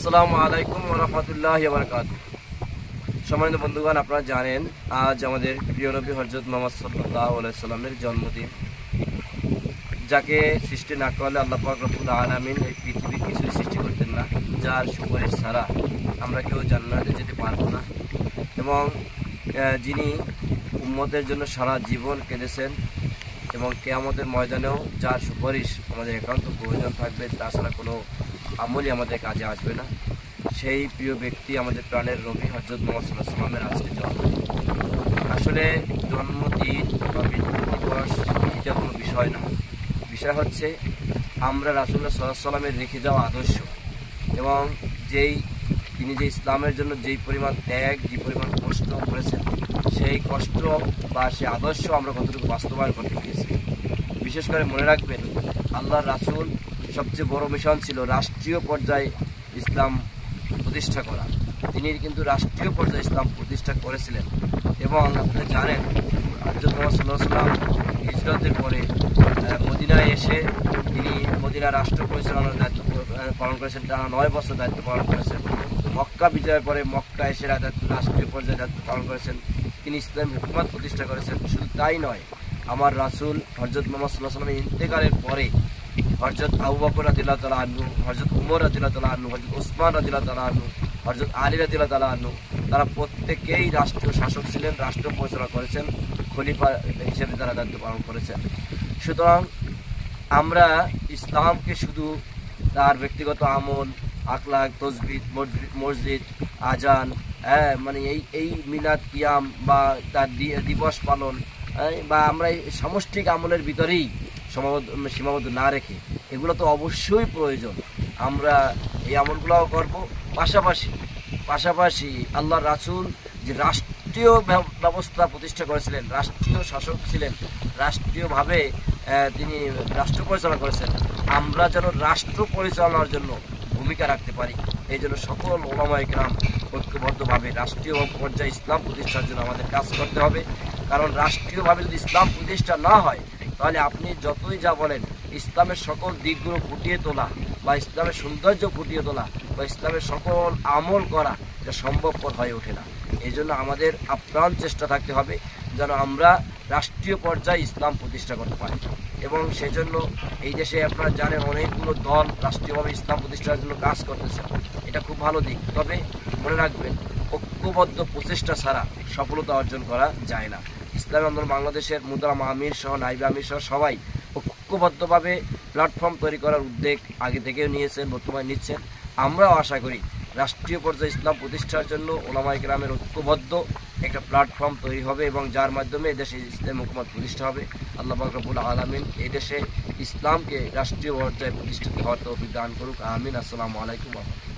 আসসালামু আলাইকুম ওয়া রাহমাতুল্লাহি ওয়া বারাকাতুহু। সম্মানিত বন্ধুগণ, আপনারা জানেন আজ আমাদের প্রিয় নবী হযরত মুহাম্মদ সাল্লাল্লাহু আলাইহি সাল্লামের জন্মদিন। যাকে সৃষ্টি না করলে আল্লাহ পাক রব্বুল আলামিন এই পৃথিবীর কিছুই সৃষ্টি করতেন না, যার সুপারিশ ছাড়া আমরা কেউ জান্নাতে যেতে পারবো না। এবং যিনি উম্মতের জন্য সারা জীবন কেঁদেছেন এবং কিয়ামতের ময়দানেও যার সুপারিশ আমাদের একান্ত প্রয়োজন থাকবে, তাছাড়া কোনো আমলই আমাদের কাজে আসবে না, সেই প্রিয় ব্যক্তি আমাদের প্রাণের নবী হযরত মুহাম্মদ সাল্লাল্লাহু আলাইহি ওয়াসাল্লামের আজকে জন্মদিন। আসলে জন্মদিন বা মৃত্যু দিবস এটা কোনো বিষয় না, বিষয় হচ্ছে আমরা রাসূলুল্লাহ সাল্লাল্লাহু আলাইহি ওয়াসাল্লামের রেখে যাওয়া আদর্শ এবং তিনি যে ইসলামের জন্য যেই পরিমাণ ত্যাগ, যে পরিমাণ কষ্ট করেছেন, সেই কষ্ট বা সেই আদর্শ আমরা কতটুকু বাস্তবায়ন করতে পেরেছি। বিশেষ করে মনে রাখবেন, আল্লাহর রাসূল সবচেয়ে বড় মিশন ছিল রাষ্ট্রীয় পর্যায়ে ইসলাম প্রতিষ্ঠা করা। তিনি কিন্তু রাষ্ট্রীয় পর্যায়ে ইসলাম প্রতিষ্ঠা করেছিলেন। এবং আপনারা জানেন হযরত মুহাম্মদ সাল্লাল্লাহু আলাইহি ওয়াসাল্লাম হিজরতের পরে মদিনায় এসে তিনি মদিনা রাষ্ট্র পরিচালনার দায়িত্ব পালন করেছেন, টানা 9 বছর দায়িত্ব পালন করেছেন। মক্কা বিজয়ের পরে মক্কা এসে রাষ্ট্রীয় পর্যায়ে দায়িত্ব পালন করেছেন। তিনি ইসলাম হুকুমত প্রতিষ্ঠা করেছেন। শুধু তাই নয়, আমার রাসূল হযরত মুহাম্মদ সাল্লাল্লাহু আলাইহি ওয়াসাল্লামের ইন্তেকালের পরে হযরত আবু বকর রাদিয়াল্লাহু তাআলা আনহু, হযরত উমর রাদিয়াল্লাহু তাআলা আনহু, হযরত ওসমান রাদিয়াল্লাহু তাআলা আনহু, হযরত আলী রাদিয়াল্লাহু তাআলা আনহু, তারা প্রত্যেকেই রাষ্ট্রীয় শাসক ছিলেন, রাষ্ট্র পরিচালনা করেছেন, খলিফা হিসেবে তারা দায়িত্ব পালন করেছেন। সুতরাং আমরা ইসলামকে শুধু তার ব্যক্তিগত আমল, আখলাক, তসবিহ, মসজিদ, আজান, মানে এই মিলাদ, কিয়াম বা তার দিবস পালন বা আমরা এই সামষ্টিক আমলের ভিতরেই সীমাবদ্ধ না রেখে, এগুলো তো অবশ্যই প্রয়োজন, আমরা এই আমলগুলোও করব। পাশাপাশি আল্লাহর রাসূল যে রাষ্ট্রীয় ব্যবস্থা প্রতিষ্ঠা করেছিলেন, রাষ্ট্রীয় শাসক ছিলেন, রাষ্ট্রীয়ভাবে তিনি রাষ্ট্র পরিচালনা করেছেন, আমরা যেন রাষ্ট্র পরিচালনার জন্য ভূমিকা রাখতে পারি। এই জন্য সকল উলামায়ে কেরাম ঐক্যবদ্ধভাবে রাষ্ট্রীয় পর্যায়ে ইসলাম প্রতিষ্ঠার জন্য আমাদের কাজ করতে হবে। কারণ রাষ্ট্রীয়ভাবে যদি ইসলাম প্রতিষ্ঠা না হয়, তাহলে আপনি যতই যা বলেন, ইসলামের সকল দিকগুলো ফুটিয়ে তোলা বা ইসলামের সৌন্দর্য ফুটিয়ে তোলা বা ইসলামের সকল আমল করা, এটা সম্ভবপর হয়ে ওঠে না। এই জন্য আমাদের আপ্রাণ চেষ্টা থাকতে হবে যেন আমরা রাষ্ট্রীয় পর্যায়ে ইসলাম প্রতিষ্ঠা করতে পারি। এবং সেজন্য এই দেশে আপনারা জানেন অনেকগুলো দল রাষ্ট্রীয়ভাবে ইসলাম প্রতিষ্ঠার জন্য কাজ করতেছে, এটা খুব ভালো দিক। তবে মনে রাখবেন, ঐক্যবদ্ধ প্রচেষ্টা ছাড়া সফলতা অর্জন করা যায় না। ইসলামী আন্দোলন বাংলাদেশের মুহতারাম আমির সহ নায়েব আমির সহ সবাই ঐক্যবদ্ধভাবে প্ল্যাটফর্ম তৈরি করার উদ্যোগ আগে থেকেও নিয়েছেন, বর্তমানে নিচ্ছেন। আমরাও আশা করি রাষ্ট্রীয় পর্যায়ে ইসলাম প্রতিষ্ঠার জন্য ওলামায়ে কেরামের ঐক্যবদ্ধ একটা প্ল্যাটফর্ম তৈরি হবে এবং যার মাধ্যমে এদেশে ইসলাম হুকুমত প্রতিষ্ঠা হবে। আল্লাহ পাক রব্বুল আলামিন এদেশে ইসলামকে রাষ্ট্রীয় পর্যায়ে প্রতিষ্ঠিত হওয়ার তৌফিক দান করুক। আমিন। আসসালামু আলাইকুম ওয়া রাহমাতুল্লাহ।